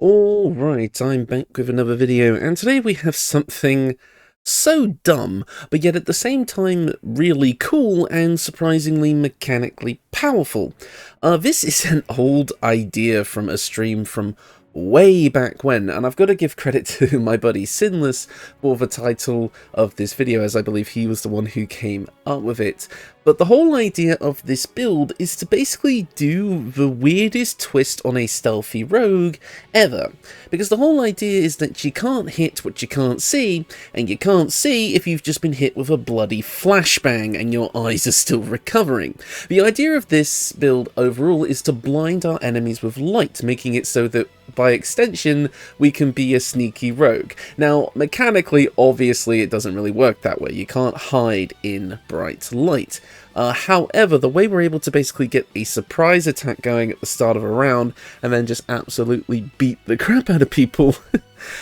Alright, I'm back with another video, and today we have something so dumb, but yet at the same time really cool and surprisingly mechanically powerful. This is an old idea from a stream from way back when, and I've got to give credit to my buddy Sinless for the title of this video, as I believe he was the one who came up with it. But the whole idea of this build is to basically do the weirdest twist on a stealthy rogue ever. Because the whole idea is that you can't hit what you can't see, and you can't see if you've just been hit with a bloody flashbang and your eyes are still recovering. The idea of this build overall is to blind our enemies with light, making it so that by extension, we can be a sneaky rogue. Now, mechanically, obviously, it doesn't really work that way. You can't hide in bright light. However, the way we're able to basically get a surprise attack going at the start of a round, and then just absolutely beat the crap out of people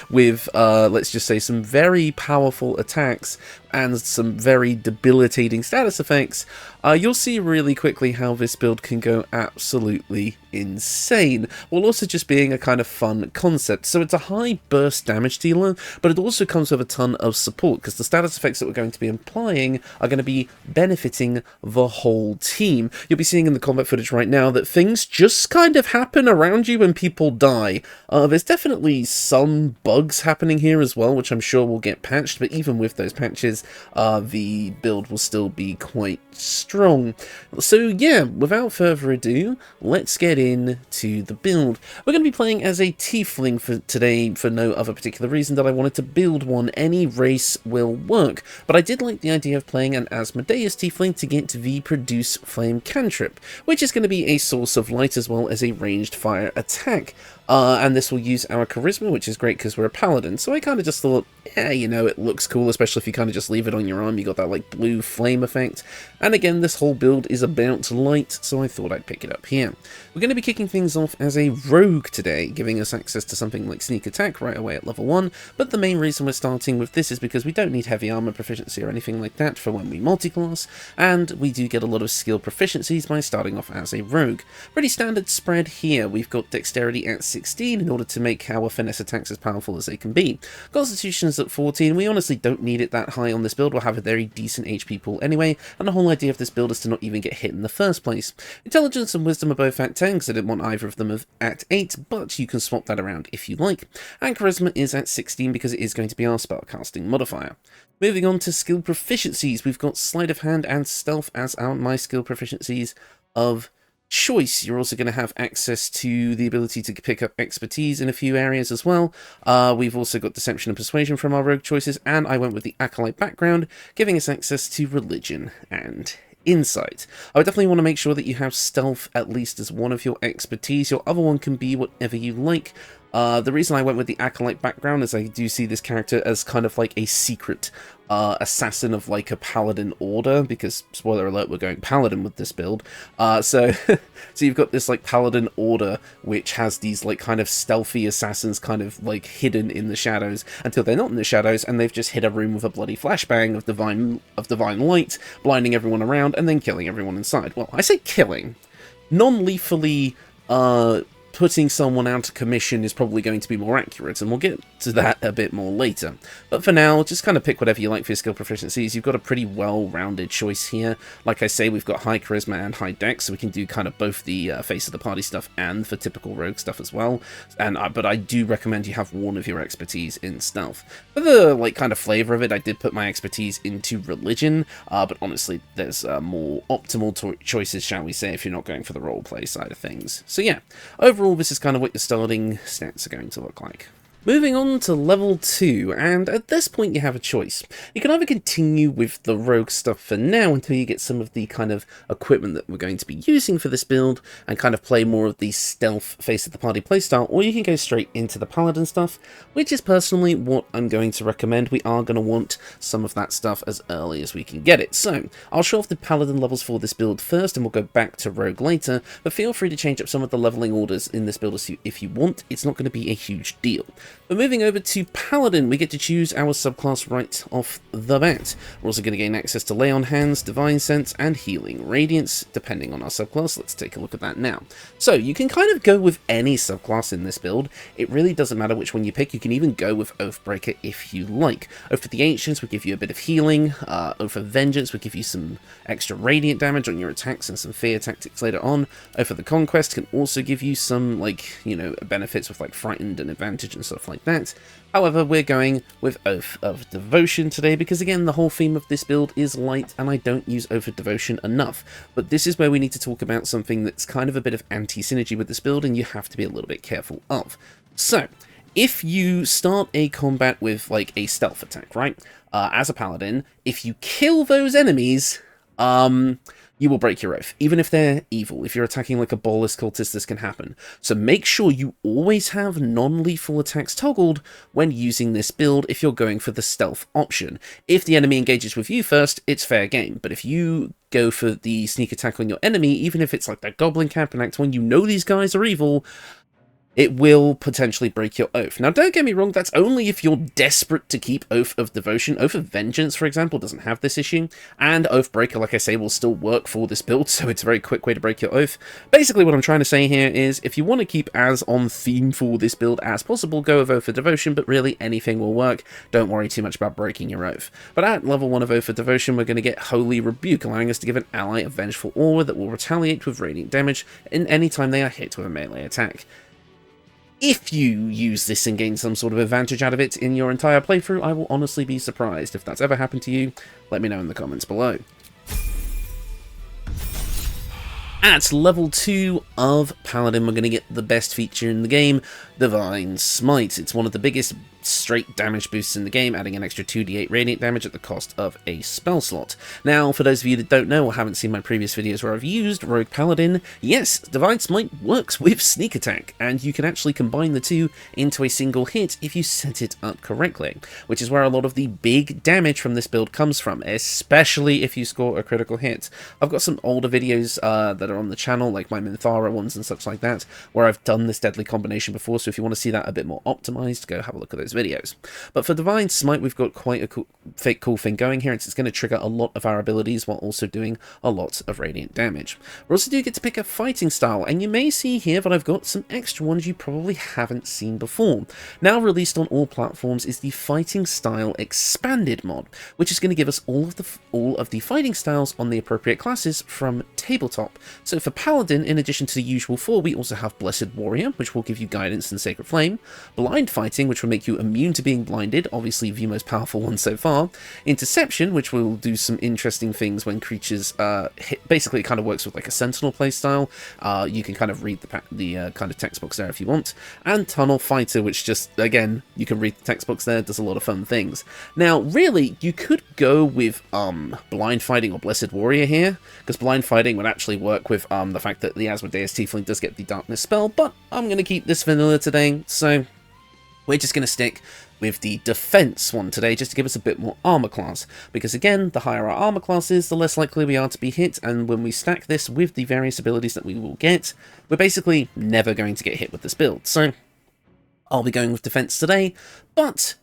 with, let's just say, some very powerful attacks and some very debilitating status effects, you'll see really quickly how this build can go absolutely insane, while also just being a kind of fun concept. So it's a high burst damage dealer, but it also comes with a ton of support, because the status effects that we're going to be applying are going to be benefiting the whole team. You'll be seeing in the combat footage right now that things just kind of happen around you when people die. There's definitely some bugs happening here as well, which I'm sure will get patched, but even with those patches, the build will still be quite strong. So yeah, without further ado, let's get into the build. We're going to be playing as a tiefling for today for no other particular reason that I wanted to build one. Any race will work, but I did like the idea of playing an Asmodeus tiefling to get the Produce Flame cantrip, which is going to be a source of light as well as a ranged fire attack. And this will use our charisma, which is great because we're a paladin. So I kind of just thought, yeah, you know, it looks cool, especially if you kind of just leave it on your arm. You got that like blue flame effect. And again, this whole build is about light, so I thought I'd pick it up here. We're going to be kicking things off as a rogue today, giving us access to something like sneak attack right away at level 1. But the main reason we're starting with this is because we don't need heavy armor proficiency or anything like that for when we multiclass, and we do get a lot of skill proficiencies by starting off as a rogue. Pretty standard spread here. We've got dexterity at 16 in order to make our finesse attacks as powerful as they can be. Constitution's at 14. We honestly don't need it that high on this build. We'll have a very decent HP pool anyway, and the whole idea of this build is to not even get hit in the first place. Intelligence and wisdom are both at 10 because I didn't want either of them at 8, but you can swap that around if you like. And charisma is at 16 because it is going to be our spellcasting modifier. Moving on to skill proficiencies, we've got sleight of hand and stealth as my skill proficiencies of choice. You're also going to have access to the ability to pick up expertise in a few areas as well. We've also got deception and persuasion from our rogue choices, and I went with the acolyte background, giving us access to religion and insight. I would definitely want to make sure that you have stealth at least as one of your expertise. Your other one can be whatever you like. The reason I went with the acolyte background is I do see this character as kind of like a secret assassin of like a paladin order, because spoiler alert, we're going paladin with this build. So you've got this like paladin order which has these like kind of stealthy assassins kind of like hidden in the shadows until they're not in the shadows and they've just hit a room with a bloody flashbang of divine light, blinding everyone around and then killing everyone inside. Well, I say killing. Non-lethally putting someone out of commission is probably going to be more accurate, and we'll get to that a bit more later. But for now, just kind of pick whatever you like for your skill proficiencies. You've got a pretty well-rounded choice here. Like I say, we've got high charisma and high dex, so we can do kind of both the face of the party stuff and for typical rogue stuff as well. And but I do recommend you have one of your expertise in stealth. For the like kind of flavor of it, I did put my expertise into religion, but honestly, there's more optimal choices, shall we say, if you're not going for the roleplay side of things. So yeah, overall, this is kind of what your starting stats are going to look like. Moving on to level 2, and at this point you have a choice. You can either continue with the rogue stuff for now until you get some of the kind of equipment that we're going to be using for this build and kind of play more of the stealth face of the party playstyle, or you can go straight into the paladin stuff, which is personally what I'm going to recommend. We are going to want some of that stuff as early as we can get it. So I'll show off the paladin levels for this build first and we'll go back to rogue later, but feel free to change up some of the leveling orders in this build if you want. It's not going to be a huge deal. But moving over to Paladin, we get to choose our subclass right off the bat. We're also going to gain access to Lay on Hands, Divine Sense, and Healing Radiance, depending on our subclass. Let's take a look at that now. So, you can kind of go with any subclass in this build. It really doesn't matter which one you pick. You can even go with Oathbreaker if you like. Oath of the Ancients would give you a bit of healing. Oath of Vengeance would give you some extra radiant damage on your attacks and some fear tactics later on. Oath of the Conquest can also give you some, like, you know, benefits with, like, Frightened and Advantage and stuff like that. However, we're going with Oath of Devotion today because, again, the whole theme of this build is light and I don't use Oath of Devotion enough. But this is where we need to talk about something that's kind of a bit of anti-synergy with this build and you have to be a little bit careful of. So, if you start a combat with, like, a stealth attack, right, as a paladin, if you kill those enemies, you will break your oath, even if they're evil. If you're attacking like a ballless cultist, this can happen. So make sure you always have non-lethal attacks toggled when using this build if you're going for the stealth option. If the enemy engages with you first, it's fair game. But if you go for the sneak attack on your enemy, even if it's like that Goblin Camp in Act 1, you know these guys are evil, it will potentially break your oath. Now, don't get me wrong, that's only if you're desperate to keep Oath of Devotion. Oath of Vengeance, for example, doesn't have this issue, and Oathbreaker, like I say, will still work for this build, so it's a very quick way to break your oath. Basically, what I'm trying to say here is, if you want to keep as on theme for this build as possible, go with Oath of Devotion, but really anything will work. Don't worry too much about breaking your oath. But at level 1 of Oath of Devotion, we're going to get Holy Rebuke, allowing us to give an ally a vengeful aura that will retaliate with radiant damage in any time they are hit with a melee attack. If you use this and gain some sort of advantage out of it in your entire playthrough, I will honestly be surprised. If that's ever happened to you, let me know in the comments below. At level 2 of Paladin, we're going to get the best feature in the game, Divine Smite. It's one of the biggest straight damage boosts in the game, adding an extra 2d8 radiant damage at the cost of a spell slot. Now, for those of you that don't know or haven't seen my previous videos where I've used Rogue Paladin, yes, Divine Smite works with Sneak Attack, and you can actually combine the two into a single hit if you set it up correctly, which is where a lot of the big damage from this build comes from, especially if you score a critical hit. I've got some older videos that are on the channel, like my Minthara ones and such like that, where I've done this deadly combination before, so if you want to see that a bit more optimized, go have a look at those videos. But for Divine Smite, we've got quite a cool thing going here. It's going to trigger a lot of our abilities while also doing a lot of radiant damage. We also do get to pick a fighting style, and you may see here that I've got some extra ones you probably haven't seen before. Now released on all platforms is the Fighting Style Expanded mod, which is going to give us all of the fighting styles on the appropriate classes from tabletop. So for Paladin, in addition to the usual 4, we also have Blessed Warrior, which will give you guidance and Sacred Flame, Blind Fighting, which will make you immune to being blinded, obviously the most powerful one so far, Interception, which will do some interesting things when creatures hit. Basically, it kind of works with like a Sentinel playstyle. You can kind of read the kind of text box there if you want, and Tunnel Fighter, which just, again, you can read the text box there, does a lot of fun things. Now, really, you could go with Blind Fighting or Blessed Warrior here, because Blind Fighting would actually work with the fact that the Asmodeus Tiefling does get the Darkness spell, but I'm going to keep this vanilla today, so we're just going to stick with the defense one today, just to give us a bit more armor class, because again, the higher our armor class is, the less likely we are to be hit, and when we stack this with the various abilities that we will get, we're basically never going to get hit with this build. So I'll be going with defense today, but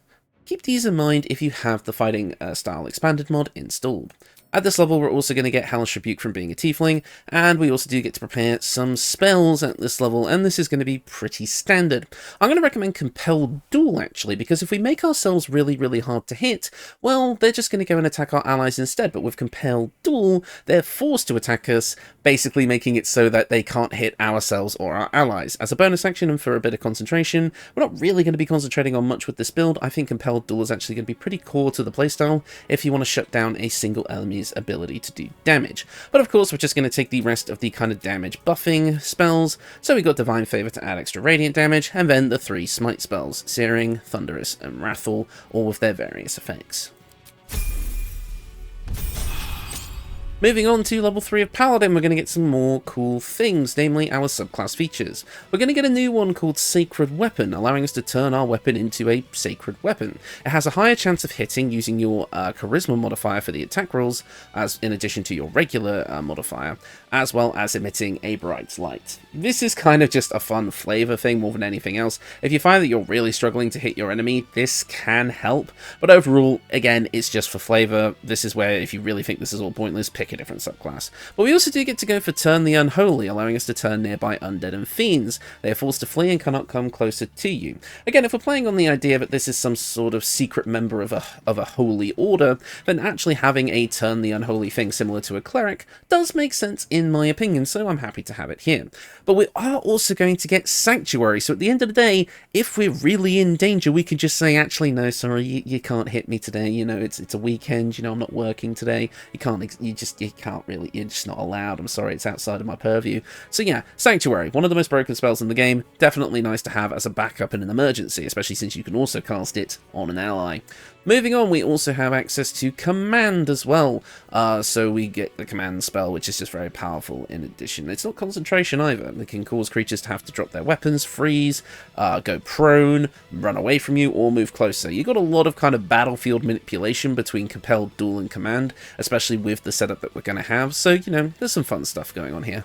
keep these in mind if you have the Fighting Style Expanded mod installed. At this level, we're also going to get Hellish Rebuke from being a Tiefling, and we also do get to prepare some spells at this level, and this is going to be pretty standard. I'm going to recommend Compelled Duel, actually, because if we make ourselves really, really hard to hit, well, they're just going to go and attack our allies instead, but with Compelled Duel, they're forced to attack us, basically making it so that they can't hit ourselves or our allies. As a bonus action and for a bit of concentration, we're not really going to be concentrating on much with this build. I think Compelled Duel is actually going to be pretty core to the playstyle if you want to shut down a single enemy's ability to do damage. But of course, we're just going to take the rest of the kind of damage buffing spells. So we got Divine Favor to add extra radiant damage, and then the 3 smite spells, Searing, Thunderous, and Wrathful, all with their various effects. Moving on to level 3 of Paladin, we're going to get some more cool things, namely our subclass features. We're going to get a new one called Sacred Weapon, allowing us to turn our weapon into a sacred weapon. It has a higher chance of hitting using your charisma modifier for the attack rolls, as in addition to your regular modifier, as well as emitting a bright light. This is kind of just a fun flavor thing more than anything else. If you find that you're really struggling to hit your enemy, this can help, but overall, again, it's just for flavor. This is where, if you really think this is all pointless, pick a different subclass. But we also do get to go for Turn the Unholy, allowing us to turn nearby undead and fiends. They are forced to flee and cannot come closer to you. Again, if we're playing on the idea that this is some sort of secret member of a holy order, then actually having a Turn the Unholy thing similar to a cleric does make sense in my opinion, so I'm happy to have it here. But we are also going to get Sanctuary, so at the end of the day, if we're really in danger, we can just say, actually, no, sorry, you can't hit me today, you know, it's a weekend, you know, I'm not working today, you can't really, you're just not allowed, I'm sorry, it's outside of my purview. So yeah, Sanctuary, one of the most broken spells in the game, definitely nice to have as a backup in an emergency, especially since you can also cast it on an ally. Moving on, we also have access to Command as well, so we get the Command spell, which is just very powerful in addition. It's not concentration either. It can cause creatures to have to drop their weapons, freeze, go prone, run away from you, or move closer. You've got a lot of kind of battlefield manipulation between Compelled, Duel, and Command, especially with the setup that we're going to have, so, you know, there's some fun stuff going on here.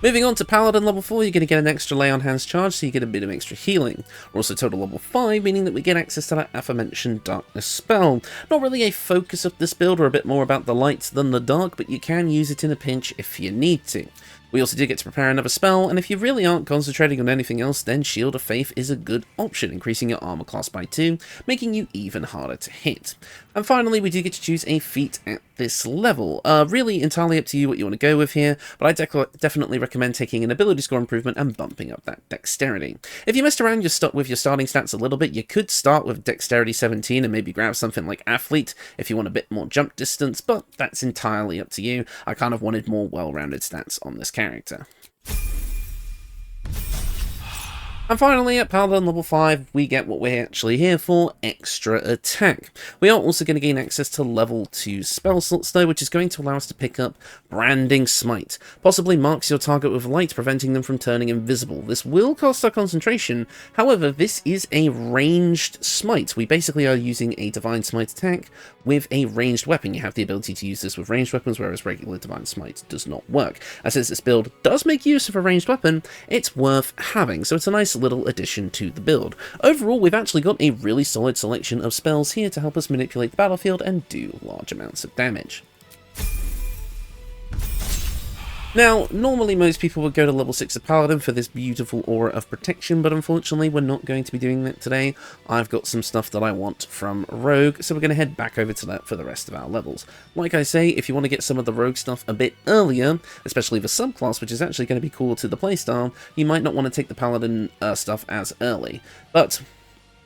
Moving on to Paladin level 4, you're going to get an extra lay on hands charge, so you get a bit of extra healing. We're also total level 5, meaning that we get access to that aforementioned darkness spell. Not really a focus of this build, or a bit more about the light than the dark, but you can use it in a pinch if you need to. We also do get to prepare another spell, and if you really aren't concentrating on anything else, then Shield of Faith is a good option, increasing your armor class by 2, making you even harder to hit. And finally, we do get to choose a feat at this level. Really entirely up to you what you want to go with here, but I definitely recommend taking an ability score improvement and bumping up that dexterity. If you messed around with your starting stats a little bit, you could start with dexterity 17 and maybe grab something like athlete if you want a bit more jump distance, but that's entirely up to you. I kind of wanted more well-rounded stats on this character. And finally, at Paladin level 5, we get what we're actually here for, extra attack. We are also going to gain access to level 2 spell slots though, which is going to allow us to pick up Branding Smite. Possibly marks your target with light, preventing them from turning invisible. This will cost our concentration, however, this is a ranged smite. We basically are using a Divine Smite attack with a ranged weapon. You have the ability to use this with ranged weapons, whereas regular Divine Smite does not work. And since this build does make use of a ranged weapon, it's worth having, so it's a nice little addition to the build. Overall, we've actually got a really solid selection of spells here to help us manipulate the battlefield and do large amounts of damage. Now, normally most people would go to level 6 of Paladin for this beautiful aura of protection, but unfortunately we're not going to be doing that today. I've got some stuff that I want from Rogue, so we're going to head back over to that for the rest of our levels. Like I say, if you want to get some of the Rogue stuff a bit earlier, especially the subclass, which is actually going to be cool to the playstyle, you might not want to take the Paladin stuff as early. But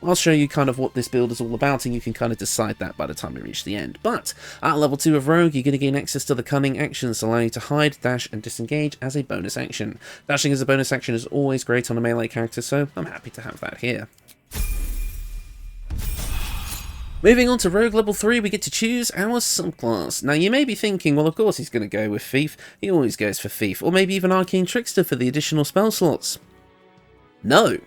I'll show you kind of what this build is all about, and you can kind of decide that by the time we reach the end. But at level 2 of Rogue, you're going to gain access to the Cunning actions, allowing you to hide, dash, and disengage as a bonus action. Dashing as a bonus action is always great on a melee character, so I'm happy to have that here. Moving on to Rogue level 3, we get to choose our subclass. Now you may be thinking, well of course he's going to go with Thief, he always goes for Thief, or maybe even Arcane Trickster for the additional spell slots. No!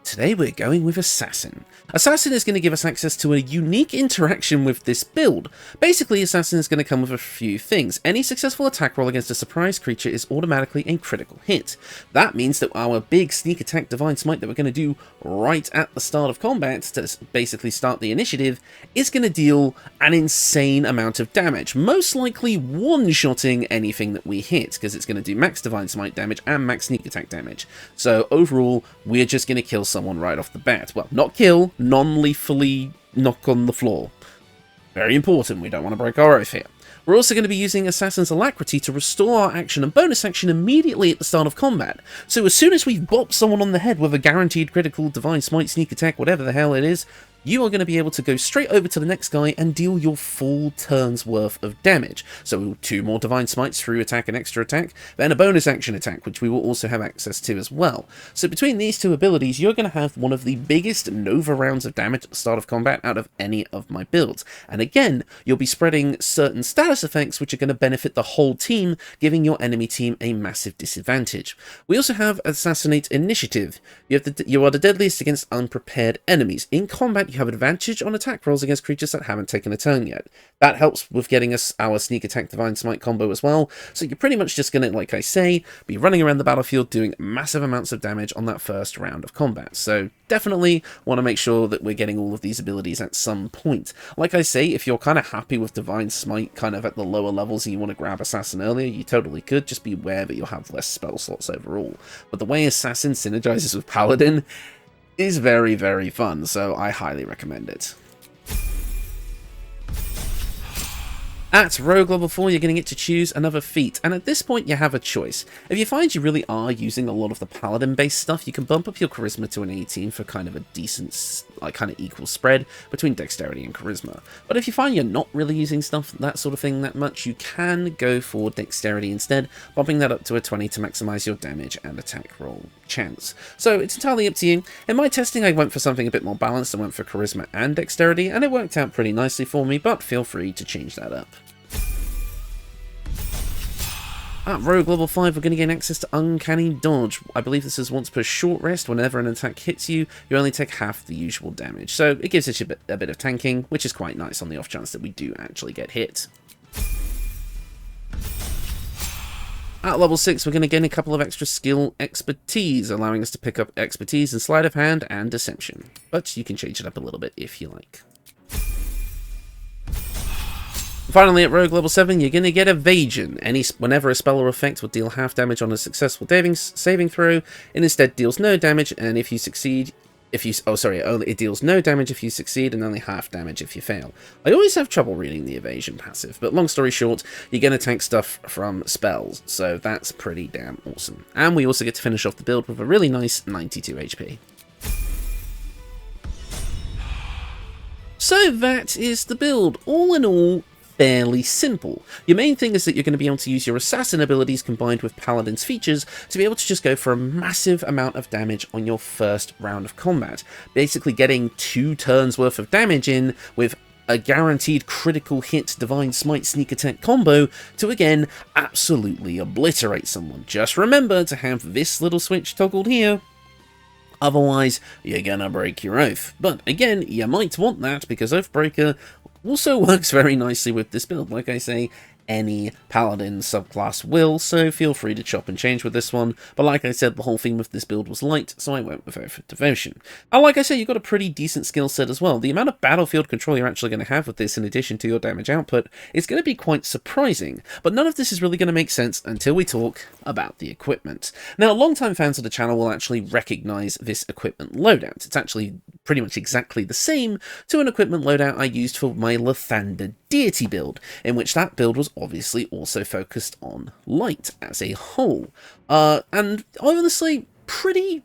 Today we're going with Assassin. Assassin is going to give us access to a unique interaction with this build. Basically, Assassin is going to come with a few things. Any successful attack roll against a surprise creature is automatically a critical hit. That means that our big sneak attack Divine Smite that we're going to do right at the start of combat to basically start the initiative is going to deal an insane amount of damage. Most likely one-shotting anything that we hit, because it's going to do max Divine Smite damage and max sneak attack damage. So overall, we're just going to kill someone right off the bat. Well, not kill, non-lethally knock on the floor. Very important, we don't want to break our oath here. We're also going to be using Assassin's Alacrity to restore our action and bonus action immediately at the start of combat. So as soon as we've bopped someone on the head with a guaranteed critical Divine Smite, sneak attack, whatever the hell it is, you are going to be able to go straight over to the next guy and deal your full turn's worth of damage. So 2 more Divine Smites through attack and extra attack, then a bonus action attack, which we will also have access to as well. So between these 2 abilities, you're going to have one of the biggest Nova rounds of damage at the start of combat out of any of my builds. And again, you'll be spreading certain status effects which are going to benefit the whole team, giving your enemy team a massive disadvantage. We also have Assassinate Initiative. You are the deadliest against unprepared enemies. In combat, you have advantage on attack rolls against creatures that haven't taken a turn yet. That helps with getting us our sneak attack Divine Smite combo as well, so you're pretty much just going to, like I say, be running around the battlefield doing massive amounts of damage on that first round of combat. So definitely want to make sure that we're getting all of these abilities at some point. Like I say, if you're kind of happy with Divine Smite kind of at the lower levels and you want to grab Assassin earlier, you totally could. Just be aware that you'll have less spell slots overall. But the way Assassin synergizes with Paladin is very, very fun, so I highly recommend it. At Rogue level 4, you're going to get to choose another feat, and at this point you have a choice. If you find you really are using a lot of the Paladin-based stuff, you can bump up your Charisma to an 18 for kind of a decent, like, kind of equal spread between Dexterity and Charisma. But if you find you're not really using stuff, that sort of thing, that much, you can go for Dexterity instead, bumping that up to a 20 to maximize your damage and attack roll chance. So it's entirely up to you. In my testing, I went for something a bit more balanced. I went for Charisma and Dexterity, and it worked out pretty nicely for me, but feel free to change that up. At Rogue level 5, we're going to gain access to Uncanny Dodge. I believe this is once per short rest. Whenever an attack hits you, you only take half the usual damage. So it gives us a bit of tanking, which is quite nice on the off chance that we do actually get hit. At level 6, we're going to gain a couple of extra skill expertise, allowing us to pick up expertise in Sleight of Hand and Deception. But you can change it up a little bit if you like. Finally, at Rogue level 7, you're going to get Evasion. Whenever a spell or effect will deal half damage on a successful saving throw, it instead deals no damage, and if you succeed, it deals no damage if you succeed and only half damage if you fail. I always have trouble reading the Evasion passive, but long story short, you're going to tank stuff from spells, so that's pretty damn awesome. And we also get to finish off the build with a really nice 92 HP. So that is the build. All in all, fairly simple. Your main thing is that you're going to be able to use your assassin abilities combined with Paladin's features to be able to just go for a massive amount of damage on your first round of combat. Basically getting 2 turns worth of damage in with a guaranteed critical hit Divine Smite sneak attack combo to again absolutely obliterate someone. Just remember to have this little switch toggled here. Otherwise, you're gonna break your oath. But again, you might want that because Oathbreaker also works very nicely with this build. Like I say, any Paladin subclass will, so feel free to chop and change with this one. But like I said, the whole theme of this build was light, so I went with Oath of Devotion. And like I say, you've got a pretty decent skill set as well. The amount of battlefield control you're actually going to have with this in addition to your damage output is going to be quite surprising. But none of this is really going to make sense until we talk about the equipment. Now, long-time fans of the channel will actually recognize this equipment loadout. It's actually pretty much exactly the same to an equipment loadout I used for my Lathander Deity build, in which that build was obviously also focused on light as a whole. And honestly, pretty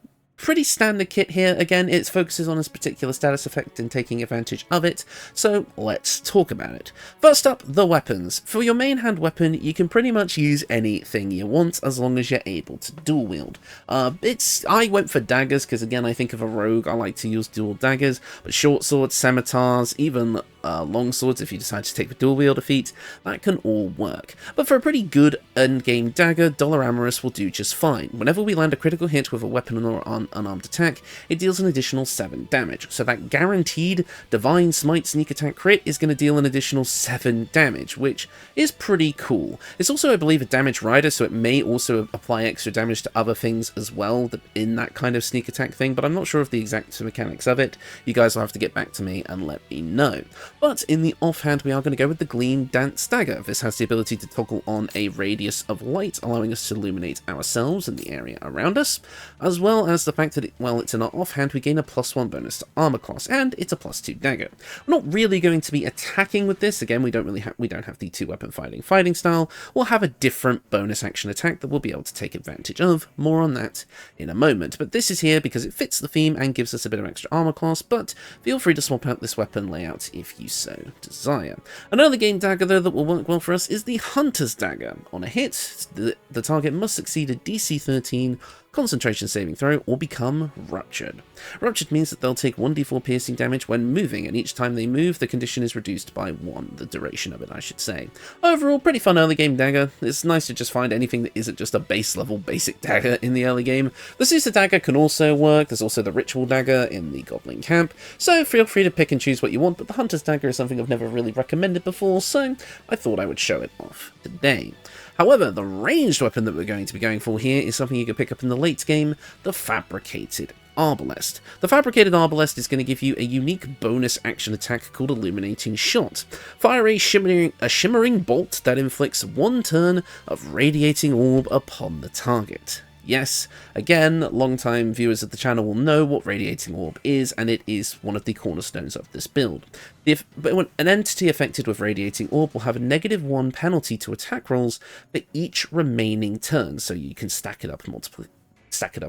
standard kit here. Again, it focuses on this particular status effect and taking advantage of it, so let's talk about it. First up, the weapons. For your main hand weapon, you can pretty much use anything you want as long as you're able to dual wield. I went for daggers because again, I think of a rogue, I like to use dual daggers, but short swords, scimitars, even long swords, if you decide to take the dual wielder feat, that can all work. But for a pretty good endgame dagger, Dollar Amorous will do just fine. Whenever we land a critical hit with a weapon or unarmed attack, it deals an additional 7 damage. So that guaranteed Divine Smite sneak attack crit is going to deal an additional 7 damage, which is pretty cool. It's also, I believe, a damage rider, so it may also apply extra damage to other things as well in that kind of sneak attack thing, but I'm not sure of the exact mechanics of it. You guys will have to get back to me and let me know. But in the offhand, we are going to go with the Gleam Dance Dagger. This has the ability to toggle on a radius of light, allowing us to illuminate ourselves and the area around us, as well as the fact that, while it's in our offhand, we gain a +1 bonus to armor class, and it's a +2 dagger. We're not really going to be attacking with this. Again, we don't have the 2-weapon fighting style. We'll have a different bonus action attack that we'll be able to take advantage of. More on that in a moment. But this is here because it fits the theme and gives us a bit of extra armor class, but feel free to swap out this weapon layout if you so desire. Another game dagger, though, that will work well for us is the Hunter's Dagger. On a hit, the target must succeed a DC 13 concentration saving throw or become ruptured. Ruptured means that they'll take 1d4 piercing damage when moving, and each time they move, the condition is reduced by 1, the duration of it, I should say. Overall, pretty fun early game dagger. It's nice to just find anything that isn't just a base level basic dagger in the early game. The Susa dagger can also work. There's also the Ritual dagger in the Goblin camp, so feel free to pick and choose what you want, but the Hunter's dagger is something I've never really recommended before, so I thought I would show it off today. However, the ranged weapon that we're going to be going for here is something you can pick up in the late game, the Fabricated Arbalest. The Fabricated Arbalest is going to give you a unique bonus action attack called Illuminating Shot. Fire a shimmering bolt that inflicts 1 turn of radiating orb upon the target. Yes, again, long-time viewers of the channel will know what Radiating Orb is, and it is one of the cornerstones of this build. An entity affected with Radiating Orb will have a -1 penalty to attack rolls for each remaining turn, so you can stack it up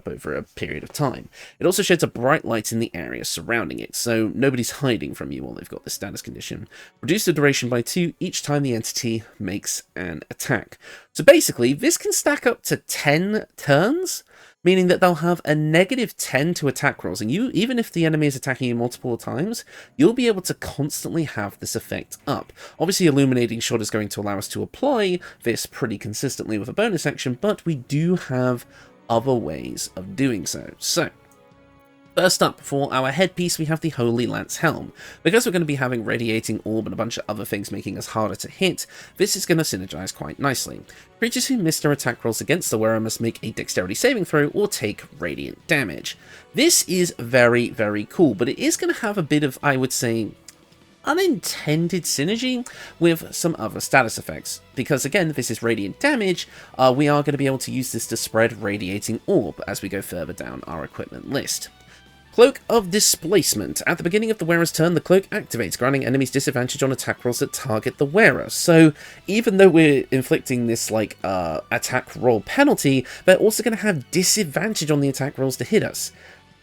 over a period of time. It also sheds a bright light in the area surrounding it, so nobody's hiding from you while they've got this status condition. Reduce the duration by 2 each time the entity makes an attack. So basically, this can stack up to 10 turns, meaning that they'll have a -10 to attack rolls, and even if the enemy is attacking you multiple times, you'll be able to constantly have this effect up. Obviously, Illuminating Shot is going to allow us to apply this pretty consistently with a bonus action, but we do have other ways of doing so. So, first up, for our headpiece, we have the Holy Lance Helm. Because we're going to be having Radiating Orb and a bunch of other things making us harder to hit, this is going to synergize quite nicely. Creatures who miss their attack rolls against the wearer must make a dexterity saving throw or take radiant damage. This is very, very cool, but it is going to have a bit of, I would say, unintended synergy with some other status effects, because again, this is radiant damage. We are going to be able to use this to spread Radiating Orb as we go further down our equipment list. Cloak of Displacement. At the beginning of the wearer's turn, the cloak activates, granting enemies disadvantage on attack rolls that target the wearer. So even though we're inflicting this attack roll penalty, they're also going to have disadvantage on the attack rolls to hit us.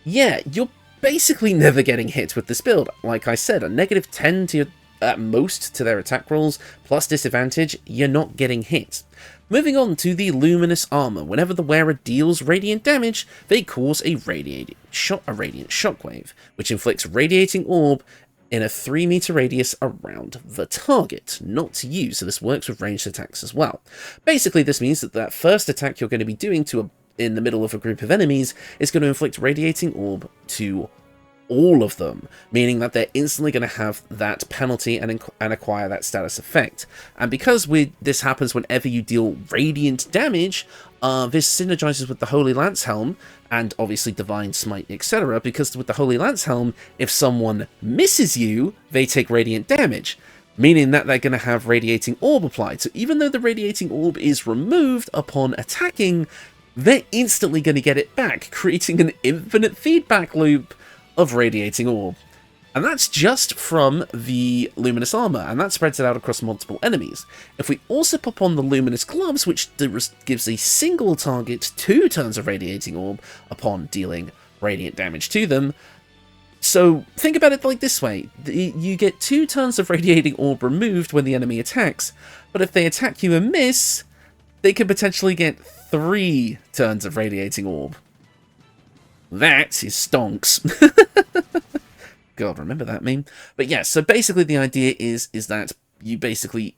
Yeah, you're basically never getting hit with this build. Like I said, a -10 to at most to their attack rolls, plus disadvantage, you're not getting hit. Moving on to the Luminous Armour. Whenever the wearer deals radiant damage, they cause a radiant shockwave, which inflicts Radiating Orb in a 3-meter radius around the target, not to you, so this works with ranged attacks as well. Basically, this means that first attack you're going to be doing in the middle of a group of enemies is going to inflict Radiating Orb to all of them, meaning that they're instantly going to have that penalty and acquire that status effect. And because this happens whenever you deal radiant damage, this synergizes with the Holy Lance Helm and obviously Divine Smite, etc. Because with the Holy Lance Helm, if someone misses you, they take radiant damage, meaning that they're going to have Radiating Orb applied. So even though the Radiating Orb is removed upon attacking, they're instantly going to get it back, creating an infinite feedback loop of Radiating Orb. And that's just from the Luminous Armour, and that spreads it out across multiple enemies. If we also pop on the Luminous Gloves, which gives a single target 2 turns of Radiating Orb upon dealing radiant damage to them. So think about it like this way. You get 2 turns of Radiating Orb removed when the enemy attacks, but if they attack you and miss, they could potentially get 3 turns of Radiating Orb. That is stonks. God, remember that meme? But yeah, so basically the idea is that you basically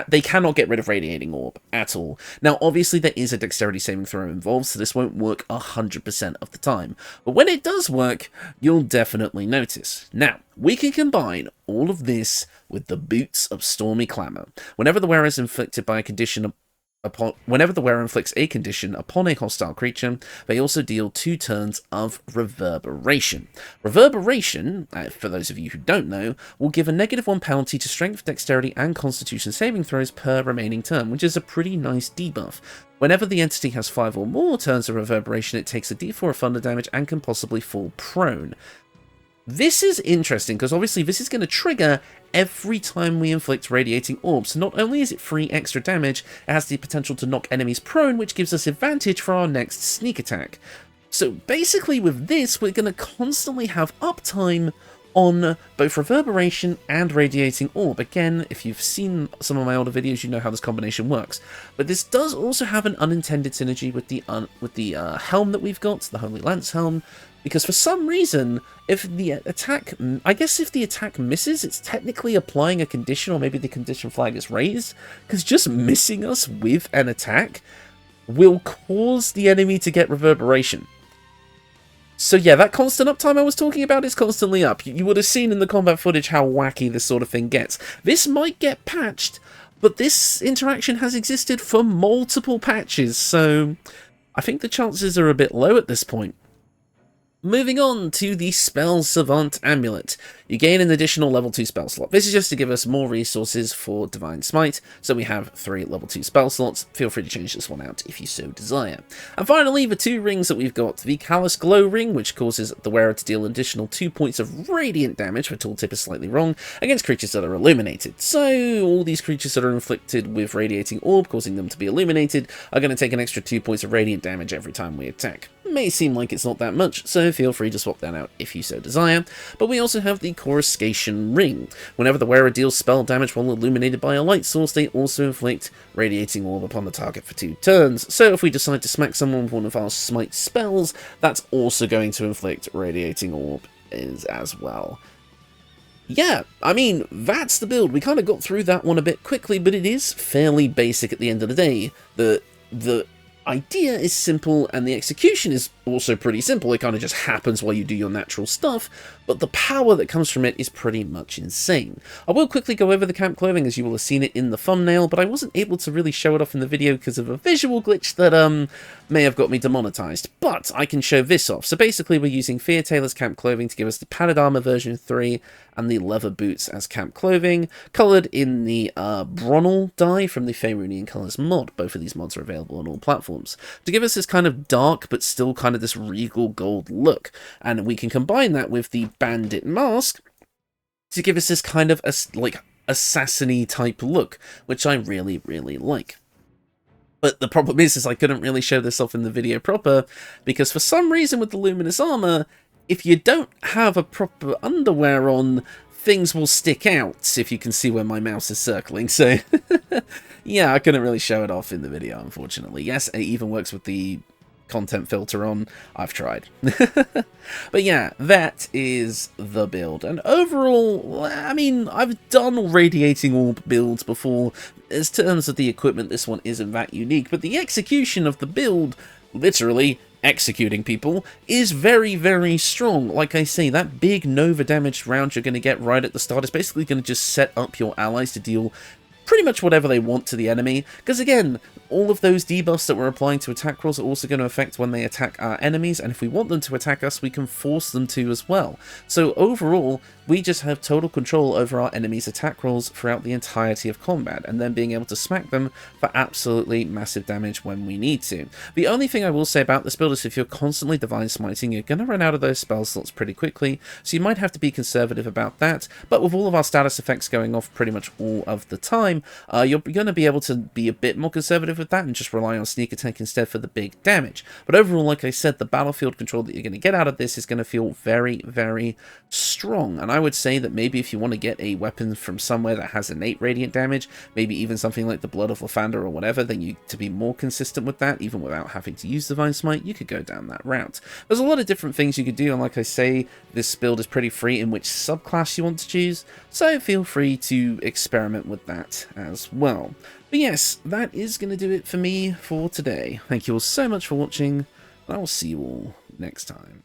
they cannot get rid of Radiating Orb at all. Now, obviously there is a dexterity saving throw involved, so this won't work 100% of the time. But when it does work, you'll definitely notice. Now, we can combine all of this with the Boots of Stormy Clamor. Whenever the wearer is inflicted by a condition Whenever the wearer inflicts a condition upon a hostile creature, they also deal 2 turns of reverberation. Reverberation, for those of you who don't know, will give a -1 penalty to strength, dexterity, and constitution saving throws per remaining turn, which is a pretty nice debuff. Whenever the entity has 5 or more turns of reverberation, it takes a d4 of thunder damage and can possibly fall prone. This is interesting, because obviously this is going to trigger every time we inflict radiating orbs. So not only is it free extra damage, it has the potential to knock enemies prone, which gives us advantage for our next sneak attack. So basically with this, we're going to constantly have uptime on both reverberation and radiating orb. Again, if you've seen some of my older videos, you know how this combination works. But this does also have an unintended synergy with the helm that we've got, the Holy Lance helm, because for some reason, if the attack misses, it's technically applying a condition, or maybe the condition flag is raised, because just missing us with an attack will cause the enemy to get reverberation. So yeah, that constant uptime I was talking about is constantly up. You would have seen in the combat footage how wacky this sort of thing gets. This might get patched, but this interaction has existed for multiple patches, so I think the chances are a bit low at this point. Moving on to the Spell Savant Amulet. You gain an additional level 2 spell slot. This is just to give us more resources for Divine Smite, so we have 3 level 2 spell slots. Feel free to change this one out if you so desire. And finally, the 2 rings that we've got. The Callous Glow Ring, which causes the wearer to deal an additional 2 points of radiant damage, the tooltip is slightly wrong, against creatures that are illuminated. So all these creatures that are inflicted with Radiating Orb, causing them to be illuminated, are going to take an extra 2 points of radiant damage every time we attack. May seem like it's not that much, so feel free to swap that out if you so desire. But we also have the Coruscation Ring. Whenever the wearer deals spell damage while illuminated by a light source, they also inflict Radiating Orb upon the target for 2 turns. So if we decide to smack someone with one of our smite spells, that's also going to inflict Radiating Orb as well. Yeah, I mean, that's the build. We kind of got through that one a bit quickly, but it is fairly basic at the end of the day. The idea is simple, and the execution is also pretty simple. It kind of just happens while you do your natural stuff, but the power that comes from it is pretty much insane. I will quickly go over the camp clothing, as you will have seen it in the thumbnail, but I wasn't able to really show it off in the video because of a visual glitch that may have got me demonetized, but I can show this off. So basically we're using Fear Tailor's camp clothing to give us the padded armor version 3 and the leather boots as camp clothing, coloured in the Bronal dye from the Faerunian Colours mod. Both of these mods are available on all platforms, to give us this kind of dark but still kind of this regal gold look, and we can combine that with the bandit mask to give us this kind of like assassin-y type look, which I really like. But the problem is I couldn't really show this off in the video proper, because for some reason with the luminous armor, if you don't have a proper underwear on, things will stick out, if you can see where my mouse is circling. So yeah, I couldn't really show it off in the video, unfortunately. Yes, it even works with the content filter on. I've tried. But yeah, that is the build. And overall, I mean, I've done Radiating Orb builds before. In terms of the equipment, this one isn't that unique, but the execution of the build, literally executing people, is very strong. Like I say, that big Nova damage round you're going to get right at the start is basically going to just set up your allies to deal pretty much whatever they want to the enemy, because again, all of those debuffs that we're applying to attack rolls are also going to affect when they attack our enemies, and if we want them to attack us, we can force them to as well. So overall, we just have total control over our enemies' attack rolls throughout the entirety of combat, and then being able to smack them for absolutely massive damage when we need to. The only thing I will say about this build is if you're constantly Divine Smiting, you're going to run out of those spell slots pretty quickly, so you might have to be conservative about that, but with all of our status effects going off pretty much all of the time, you're going to be able to be a bit more conservative with that and just rely on sneak attack instead for the big damage. But overall, like I said, the battlefield control that you're going to get out of this is going to feel very strong. And I would say that maybe if you want to get a weapon from somewhere that has innate radiant damage, maybe even something like the Blood of Lathander or whatever, then you to be more consistent with that, even without having to use Divine Smite, you could go down that route. There's a lot of different things you could do, and like I say, this build is pretty free in which subclass you want to choose, so feel free to experiment with that as well. But yes, that is going to do it for me for today. Thank you all so much for watching, and I will see you all next time.